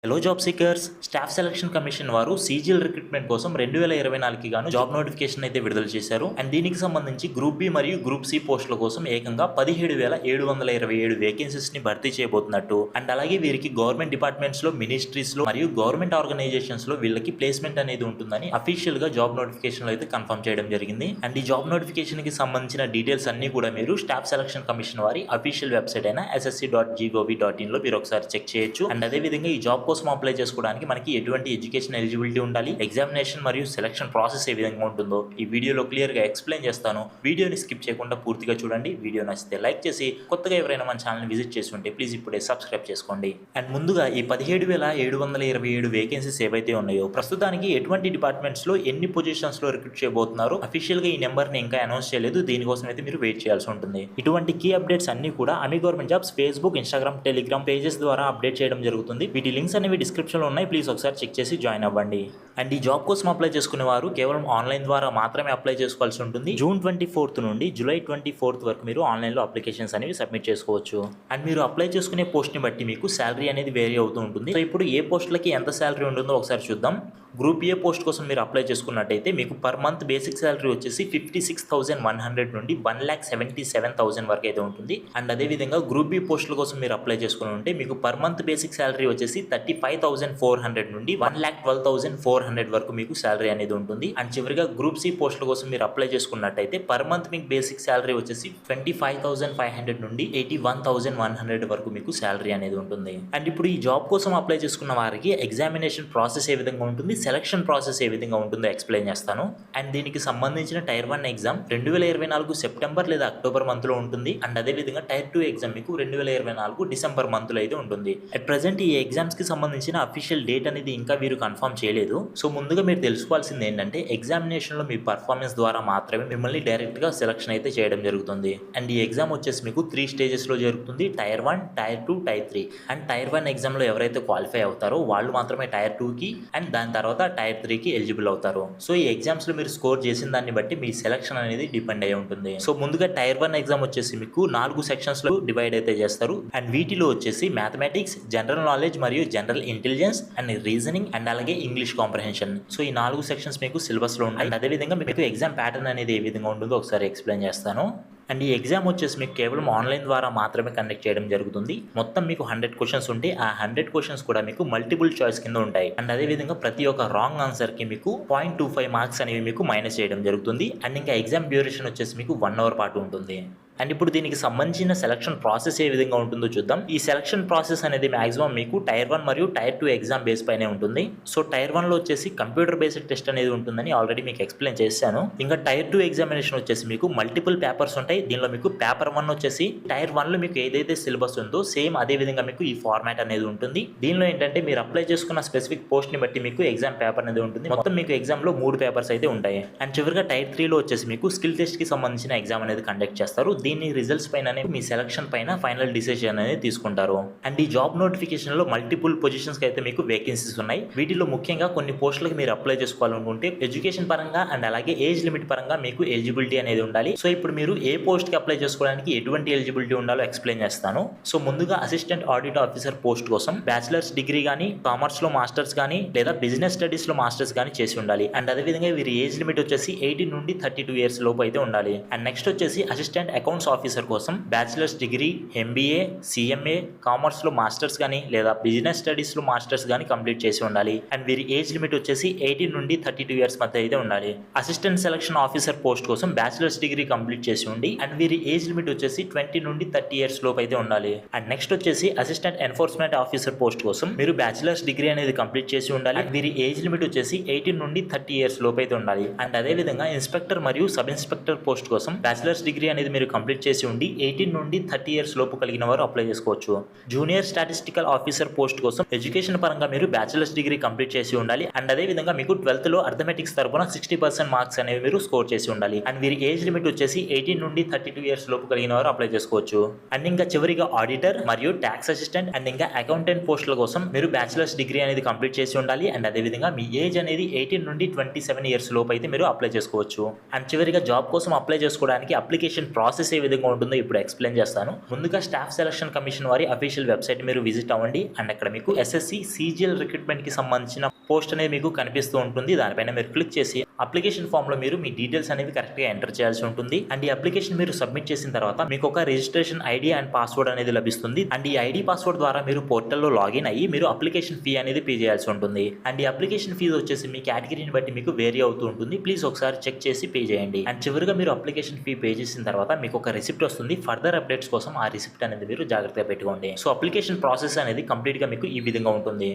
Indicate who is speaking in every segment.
Speaker 1: Hello job seekers, staff selection commission వారు CGL recruitment కోసం 2024కి గాను జాబ్ నోటిఫికేషన్ అయితే విడుదల చేశారు. అండ్ దీనికి సంబంధించి గ్రూప్ బి మరియు గ్రూప్ సి పోస్టుల కోసం ఏకంగా 17,727 వేకెన్సీస్ ని భర్తీ చేయబోతున్నట్టు అండ్ అలాగే వీరికి గవర్నమెంట్ డిపార్ట్మెంట్స్ లో, మినిస్ట్రీస్ లో మరియు గవర్నమెంట్ ఆర్గనైజేషన్స్ లో వీళ్ళకి ప్లేస్మెంట్ అనేది ఉంటుందని అఫీషియల్ గా జాబ్ నోటిఫికేషన్ అయితే కన్ఫర్మ్ చేయడం జరిగింది. అండ్ ఈ జాబ్ నోటిఫికేషన్ కి సంబంధించిన డీటెయిల్స్ అన్ని కూడా మీరు స్టాఫ్ సెలక్షన్ కమిషన్ వారి అఫీషియల్ వెబ్సైట్ అయిన ssc.gov.in లో మీరు ఒకసారి చెక్ చేయొచ్చు. అండ్ అదే విధంగా ఈ జాబ్ కోసం అప్లై చేసుకోవడానికి మనకి ఎటువంటి ఎడ్యుకేషన్ ఎలిజిబిలిటీ ఉండాలి, ఎగ్జామినేషన్ మరియు సెలక్షన్ ప్రాసెస్ ఏ విధంగా ఉంటుందో ఈ వీడియోలో క్లియర్ గా ఎక్స్ప్లెయిన్ చేస్తాను. వీడియోని స్కిప్ చేయకుండా పూర్తిగా చూడండి. వీడియో నచ్చితే లైక్ చేసి, కొత్తగా ఎవరైనా మన ఛానల్ విజిట్ చేసి ఉంటే ప్లీజ్ ఇప్పుడే సబ్స్క్రైబ్ చేసుకోండి. అండ్ ముందుగా ఈ 17,727 వేకెన్సీస్ ఏవైతే ఉన్నాయో ప్రస్తుతానికి ఎటువంటి డిపార్ట్మెంట్స్ లో ఎన్ని పొజిషన్స్ లో రిక్రూట్ చేయబోతున్నారు, అఫీషియల్ గా ఈ నెంబర్ ని ఇంకా అనౌన్స్ చేయలేదు. దీనికోసం అయితే మీరు వెయిట్ చేయాల్సి ఉంటుంది. ఇటువంటి కీ అప్డేట్స్ అన్ని కూడా అమీ government jobs Facebook, Instagram, Telegram pages ద్వారా అప్డేట్ చేయడం జరుగుతుంది. వీటి లింక్స్ అనేవి డిస్క్రిప్షన్ లో ఉన్నాయి. ప్లీజ్ ఒకసారి చెక్ చేసి జాయిన్ అవ్వండి. అండ్ ఈ జాబ్ కోసం అప్లై చేసుకునే వారు కేవలం ఆన్లైన్ ద్వారా మాత్రమే అప్లై చేసుకోవాల్సి ఉంటుంది. జూన్ 24 నుండి జూలై 24 వరకు మీరు ఆన్లైన్ లో అప్లికేషన్స్ అనేవి సబ్మిట్ చేసుకోవచ్చు. అండ్ మీరు అప్లై చేసుకునే పోస్ట్ ని బట్టి మీకు శాలరీ అనేది వేరీ అవుతూ ఉంటుంది. సో ఇప్పుడు ఏ పోస్టులకి ఎంత శాలరీ ఉంటుందో ఒకసారి చూద్దాం. గ్రూప్ ఏ పోస్ట్ కోసం మీరు అప్లై చేసుకున్నట్టయితే మీకు పర్ మంత్ బేసిక్ శాలరీ వచ్చేసి 56,100 నుండి 1,77,000 వరకు అయితే ఉంటుంది. అండ్ అదేవిధంగా గ్రూప్ బి పోస్టుల కోసం మీరు అప్లై చేసుకుని ఉంటే మీకు పర్ మంత్ బేసిక్ శాలరీ వచ్చేసి 35,400 నుండి 1,12,400 వరకు మీకు శాలరీ అనేది ఉంటుంది. అండ్ చివరిగా గ్రూప్ సి పోస్టుల కోసం మీరు అప్లై చేసుకున్నట్టయితే పర్ మంత్ మీకు బేసిక్ శాలరీ వచ్చేసి 25,500 నుండి 81,100 వరకు మీకు శాలరీ అనేది ఉంటుంది. అండ్ ఇప్పుడు ఈ జాబ్ కోసం అప్లై చేసుకున్న వారికి ఎగ్జామినేషన్ ప్రాసెస్ ఏ విధంగా ఉంటుంది, సెలక్షన్ ప్రాసెస్ ఏ విధంగా ఉంటుందో ఎక్స్ప్లెయిన్ చేస్తాను. అండ్ దీనికి సంబంధించిన టైర్ 1 ఎగ్జామ్ 2024 సెప్టెంబర్ లేదా అక్టోబర్ మంత్ లో ఉంటుంది. అండ్ అదే విధంగా టైర్ 2 ఎగ్జామ్ మీకు 2024 డిసెంబర్ మంత్ లో అయితే ఉంటుంది. అట్ ప్రెసెంట్ ఈ ఎగ్జామ్స్ కి సంబంధించిన అఫీషియల్ డేట్ అనేది ఇంకా వీరు కన్ఫర్మ్ చేయలేదు. సో ముందుగా మీరు తెలుసుకోవాల్సింది ఏంటంటే ఎగ్జామినేషన్ లో మీ పర్ఫార్మెన్స్ ద్వారా మాత్రమే మిమ్మల్ని డైరెక్ట్ గా సెలక్షన్ అయితే చేయడం జరుగుతుంది. అండ్ ఈ ఎగ్జామ్ వచ్చేసి మీకు 3 స్టేజెస్ లో జరుగుతుంది. Tier 1, tier 2, tier 3. And tier 1 exam లో ఎవరైతే క్వాలిఫై అవుతారో వాళ్ళు మాత్రమే టైర్ 2 కి అండ్ దాని తర్వాత టైర్ 3 కి ఎలిజిబుల్ అవుతారు. సో ఈ ఎగ్జామ్స్ లో మీరు స్కోర్ చేసిన దాన్ని బట్టి మీ సెలక్షన్ అనేది డిపెండ్ అయి ఉంటుంది. సో ముందుగా టైర్ 1 ఎగ్జామ్ వచ్చేసి మీకు 4 సెక్షన్స్ లో డివైడ్ అయితే చేస్తారు. అండ్ వీటిలో వచ్చేసి మ్యాథమెటిక్స్, జనరల్ నాలెడ్జ్ మరియు general intelligence and reasoning and అలాగే ఇంగ్లీష్ కాంప్రహెన్షన్. సో ఈ 4 సెక్షన్స్ మీకు సిలబస్ లో ఉంటాయి. అండ్ అదే విధంగా మీకు ఎగ్జామ్ ప్యాటర్న్ అనేది ఏ విధంగా ఉంటుందో ఒకసారి ఎక్స్ప్లెయిన్ చేస్తాను. అండ్ ఈ ఎగ్జామ్ వచ్చేసి మీకు కేవలం ఆన్లైన్ ద్వారా మాత్రమే కండక్ట్ చేయడం జరుగుతుంది. మొత్తం మీకు 100 క్వశ్చన్స్ ఉంటే ఆ 100 క్వశ్చన్స్ కూడా మీకు మల్టిపుల్ చాయిస్ కింద ఉంటాయి. అండ్ అదే విధంగా ప్రతి ఒక్క రాంగ్ ఆన్సర్ కి మీకు 0.25 మార్క్స్ అనేవి మీకు మైనస్ చేయడం జరుగుతుంది. అండ్ ఇంకా ఎగ్జామ్ డ్యూరేషన్ వచ్చేసి మీకు 1 అవర్ పాటు ఉంటుంది. అండ్ ఇప్పుడు దీనికి సంబంధించిన సెలక్షన్ ప్రాసెస్ ఏ విధంగా ఉంటుందో చూద్దాం. ఈ సెలక్షన్ ప్రాసెస్ అనేది మాక్సిమం మీకు టైర్ 1 మరియు టైర్ 2 ఎగ్జామ్ బేస్ పైనే ఉంటుంది. సో టైర్ 1 లో వచ్చేసి కంప్యూటర్ బేస్డ్ టెస్ట్ అనేది ఉంటుందని ఆల్రెడీ మీకు ఎక్స్ప్లెయిన్ చేశాను. ఇంకా టైర్ 2 ఎగ్జామినేషన్ వచ్చేసి మీకు మల్టిపుల్ పేపర్స్ ఉంటాయి. దీనిలో మీకు పేపర్ 1 వచ్చేసి టైర్ 1 లో మీకు ఏదైతే సిలబస్ ఉందో సేమ్ అదే విధంగా మీకు ఈ ఫార్మాట్ అనేది ఉంటుంది. దీనిలో ఏంటంటే మీరు అప్లై చేసుకున్న స్పెసిఫిక్ పోస్ట్ ని బట్టి మీకు ఎగ్జామ్ పేపర్ అనేది ఉంటుంది. మొత్తం మీకు ఎగ్జామ్ లో 3 పేపర్స్ అయితే ఉంటాయి. అండ్ చివరిగా టైర్ 3 లో వచ్చేసి మీకు స్కిల్ టెస్ట్ కి సంబంధించిన ఎగ్జామ్ అనేది కండక్ట్ చేస్తారు. దీని రిజల్ట్స్ పైన మీ సెలక్షన్ పైన ఫైనల్ డిసిజన్ అనేది తీసుకుంటారు. అండ్ ఈ జాబ్ నోటిఫికేషన్ లో మల్టిపుల్ పొజిషన్స్ కి అయితే మీకు వేకెన్సీస్ ఉన్నాయి. వీటిలో ముఖ్యంగా కొన్ని పోస్టులకు మీరు అప్లై చేసుకోవాలనుకుంటే ఎడ్యుకేషన్ పరంగా అండ్ అలాగే ఏజ్ లిమిట్ పరంగా మీకు ఎలిజిబిలిటీ అనేది ఉండాలి. సో ఇప్పుడు మీరు ఏ పోస్ట్ కి అప్లై చేసుకోవడానికి ఎటువంటి ఎలిజిబిలిటీ ఉండాలో ఎక్స్ప్లెయిన్ చేస్తాను. సో ముందుగా అసిస్టెంట్ ఆడిట్ ఆఫీసర్ పోస్ట్ కోసం బ్యాచిలర్స్ డిగ్రీ కానీ, కామర్స్ లో మాస్టర్స్ కానీ లేదా బిజినెస్ స్టడీస్ లో మాస్టర్స్ కానీ చేసి ఉండాలి. అండ్ అదేవిధంగా వీరి ఏజ్ లిమిట్ వచ్చేసి 18 నుండి 32 ఇయర్స్ లోపు అయితే ఉండాలి. అండ్ నెక్స్ట్ వచ్చేసి అసిస్టెంట్ అకౌంట్స్ ఆఫీసర్ కోసం bachelors degree, MBA, CMA, commerce లో మాస్టర్స్ కానీ లేదా బిజినెస్ స్టడీస్ లో మాస్టర్స్ కానీ కంప్లీట్ చేసి ఉండాలి. అండ్ వీరి ఏజ్ లిమిట్ వచ్చేసి 18 నుండి 32 ఇయర్స్ మధ్య అయితే ఉండాలి. అసిస్టెంట్ సెలక్షన్ ఆఫీసర్ పోస్ట్ కోసం బ్యాచిలర్స్ డిగ్రీ కంప్లీట్ చేసి ఉండి అండ్ వీరి ఏజ్ లిమిట్ వచ్చేసి 20 నుండి 30 ఇయర్స్ లోపు అయితే ఉండాలి. అండ్ నెక్స్ట్ వచ్చేసి అసిస్టెంట్ ఎన్ఫోర్స్మెంట్ ఆఫీసర్ పోస్ట్ కోసం మీరు బ్యాచిలర్స్ డిగ్రీ అనేది కంప్లీట్ చేసి ఉండాలి. అండ్ వీరి ఏజ్ లిమిట్ వచ్చేసి 18 నుండి 30 ఇయర్స్ లోపు అయితే ఉండాలి. అండ్ అదే విధంగా ఇన్స్పెక్టర్ మరియు సబ్ ఇన్స్పెక్టర్ పోస్ట్ కోసం బ్యాచిలర్స్ డిగ్రీ అనేది మీరు కంప్లీట్ చేసి ఉండి 18 నుండి 30 ఇయర్స్ లోపు కలిగిన వారు అప్లై చేసుకోవచ్చు. జూనియర్ స్టాటిస్టికల్ ఆఫీసర్ పోస్ట్ కోసం ఎడ్యుకేషన్ పరంగా మీరు బ్యాచిలర్స్ డిగ్రీ కంప్లీట్ చేసి ఉండాలి. అండ్ అదే విధంగా మీకు 12th లో అర్థమెటిక్స్ తరపున 60% మార్క్స్ అనేవి మీరు స్కోర్ చేసి ఉండాలి. అండ్ వీరి ఏజ్ లిమిట్ వచ్చేసి 18 నుండి 32 ఇయర్స్ లోపు కలిగిన వారు అప్లై చేసుకోవచ్చు. అండ్ ఇంకా చివరిగా ఆడిటర్ మరియు ట్యాక్స్ అసిస్టెంట్ అండ్ ఇంకా అకౌంటెంట్ పోస్టుల కోసం మీరు బ్యాచిలర్స్ డిగ్రీ అనేది కంప్లీట్ చేసి ఉండాలి. అండ్ అదే విధంగా మీ ఏజ్ అనేది 18 నుండి 27 ఇయర్స్ లోపు అయితే మీరు అప్లై చేసుకోవచ్చు. అండ్ చివరిగా జాబ్ కోసం అప్లై చేసుకోవడానికి అప్లికేషన్ ప్రాసెస్ ఏ విధంగా ఉంటుందో ఇప్పుడు ఎక్స్ప్లెయిన్ చేస్తాను. ముందుగా స్టాఫ్ సెలక్షన్ కమిషన్ వారి అఫీషియల్ వెబ్సైట్ మీరు విజిట్ అవ్వండి. అండ్ అక్కడ మీకు ఎస్ఎస్సి సీజీఎల్ రిక్రూట్మెంట్ కి సంబంధించిన పోస్ట్ అనేది మీకు కనిపిస్తూ ఉంటుంది. దానిపైన మీరు క్లిక్ చేసి అప్లికేషన్ ఫామ్ లో మీరు మీ డీటెయిల్స్ అనేవి కరెక్ట్ గా ఎంటర్ చేయాల్సి ఉంటుంది. అండ్ ఈ అప్లికేషన్ మీరు సబ్మిట్ చేసిన తర్వాత మీకు ఒక రిజిస్ట్రేషన్ ఐడి అండ్ పాస్వర్డ్ అనేది లభిస్తుంది. అండ్ ఈ ఐడి పాస్వర్డ్ ద్వారా మీరు పోర్టల్లో లాగిన్ అయ్యి మీరు అప్లికేషన్ ఫీ అనేది పే చేయాల్సి ఉంటుంది. అండ్ ఈ అప్లికేషన్ ఫీజు వచ్చేసి మీ కేటగిరీని బట్టి మీకు వేరీ అవుతూ ఉంటుంది. ప్లీజ్ ఒకసారి చెక్ చేసి పే చేయండి. అండ్ చివరిగా మీరు అప్లికేషన్ ఫీ పే చేసిన తర్వాత మీకు ఒక రిసిప్ట్ వస్తుంది. ఫర్దర్ అప్డేట్స్ కోసం ఆ రిసిప్ట్ అనేది మీరు జాగ్రత్తగా పెట్టుకోండి. సో అప్లికేషన్ ప్రాసెస్ అనేది కంప్లీట్ గా మీకు ఈ విధంగా ఉంటుంది.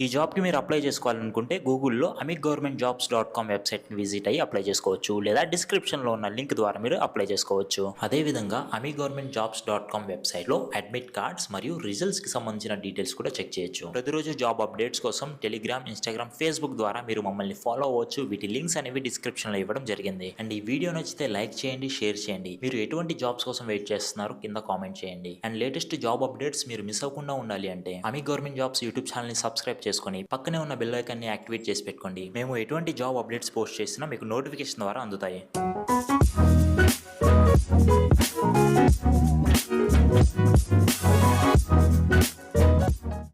Speaker 1: ఈ జాబ్కి మీరు అప్లై చేసుకోవాలనుకుంటే గూగుల్లో amicgovernmentjobs.com వెబ్సైట్ని విజిట్ అయ్యి అప్లై చేసుకోవచ్చు, లేదా డిస్క్రిప్షన్లో ఉన్న లింక్ ద్వారా మీరు అప్లై చేసుకోవచ్చు. అదేవిధంగా amicgovernmentjobs.com వెబ్సైట్లో అడ్మిట్ కార్డ్స్ మరియు రిజల్ట్స్కి సంబంధించిన డీటెయిల్స్ కూడా చెక్ చేయొచ్చు. ప్రతిరోజు జాబ్ అప్డేట్స్ కోసం టెలిగ్రామ్, ఇన్స్టాగ్రామ్, ఫేస్బుక్ ద్వారా మీరు మమ్మల్ని ఫాలో అవ్వచ్చు. వీటి లింక్స్ అనేవి డిస్క్రిప్షన్లో ఇవ్వడం జరిగింది. అండ్ ఈ వీడియో నచ్చితే లైక్ చేయండి, షేర్ చేయండి. మీరు ఎటువంటి జాబ్స్ కోసం వెయిట్ చేస్తున్నారు కింద కామెంట్ చేయండి. అండ్ లేటెస్ట్ జాబ్ అప్డేట్స్ మీరు మిస్ అవ్వకుండా ఉండాలి అంటే అమిక్ గవర్నమెంట్ జాబ్స్ యూట్యూబ్ ఛానల్ని సబ్స్క్రైబ్ చేసుకొని పక్కనే ఉన్న బెల్ ఐకాన్ని యాక్టివేట్ చేసి పెట్టుకోండి. మేము ఎటువంటి జాబ్ అప్డేట్స్ పోస్ట్ చేసినా మీకు నోటిఫికేషన్ ద్వారా అందుతాయి.